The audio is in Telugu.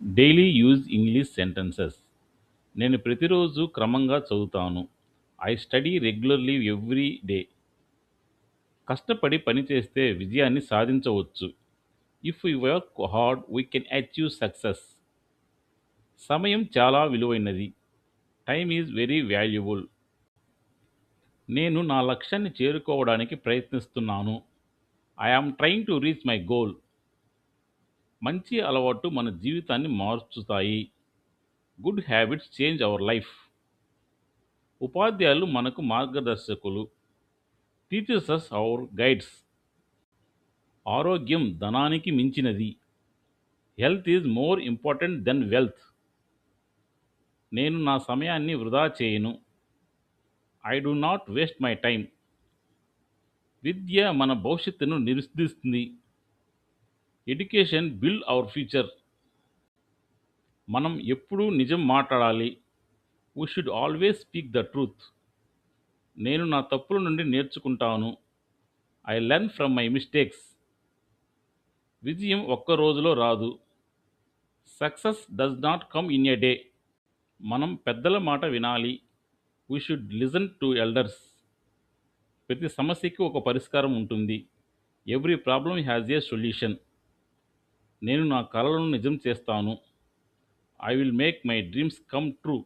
Daily use English sentences. నేను ప్రతిరోజు క్రమంగా చదువుతాను. I study regularly every day. కష్టపడి పనిచేస్తే విజయాన్ని సాధించవచ్చు. If we work hard we can achieve success. సమయం చాలా విలువైనది. Time is very valuable. నేను నా లక్ష్యాన్ని చేరుకోవడానికి ప్రయత్నిస్తున్నాను. I am trying to reach my goal. మంచి అలవాటు మన జీవితాన్ని మార్చుతాయి. Good habits change our life. ఉపాధ్యాయులు మనకు మార్గదర్శకులు. Teachers as our guides. ఆరోగ్యం ధనానికి మించినది. Health is more important than wealth. నేను నా సమయాన్ని వృధా చేయను. I do not waste my time. విద్య మన భవిష్యత్తును నిర్దిస్తుంది. Education build our future. మనం ఎప్పుడూ నిజం మాట్లాడాలి. We should always speak the truth. నేను నా తప్పుల నుండి నేర్చుకుంటాను. I learn from my mistakes. విజయం ఒక్క రోజులో రాదు. Success does not come in a day. మనం పెద్దల మాట వినాలి. We should listen to elders. ప్రతి సమస్యకి ఒక పరిష్కారం ఉంటుంది. Every problem has a solution. నేను నా కలలను నిజం చేస్తాను. I will make my dreams come true.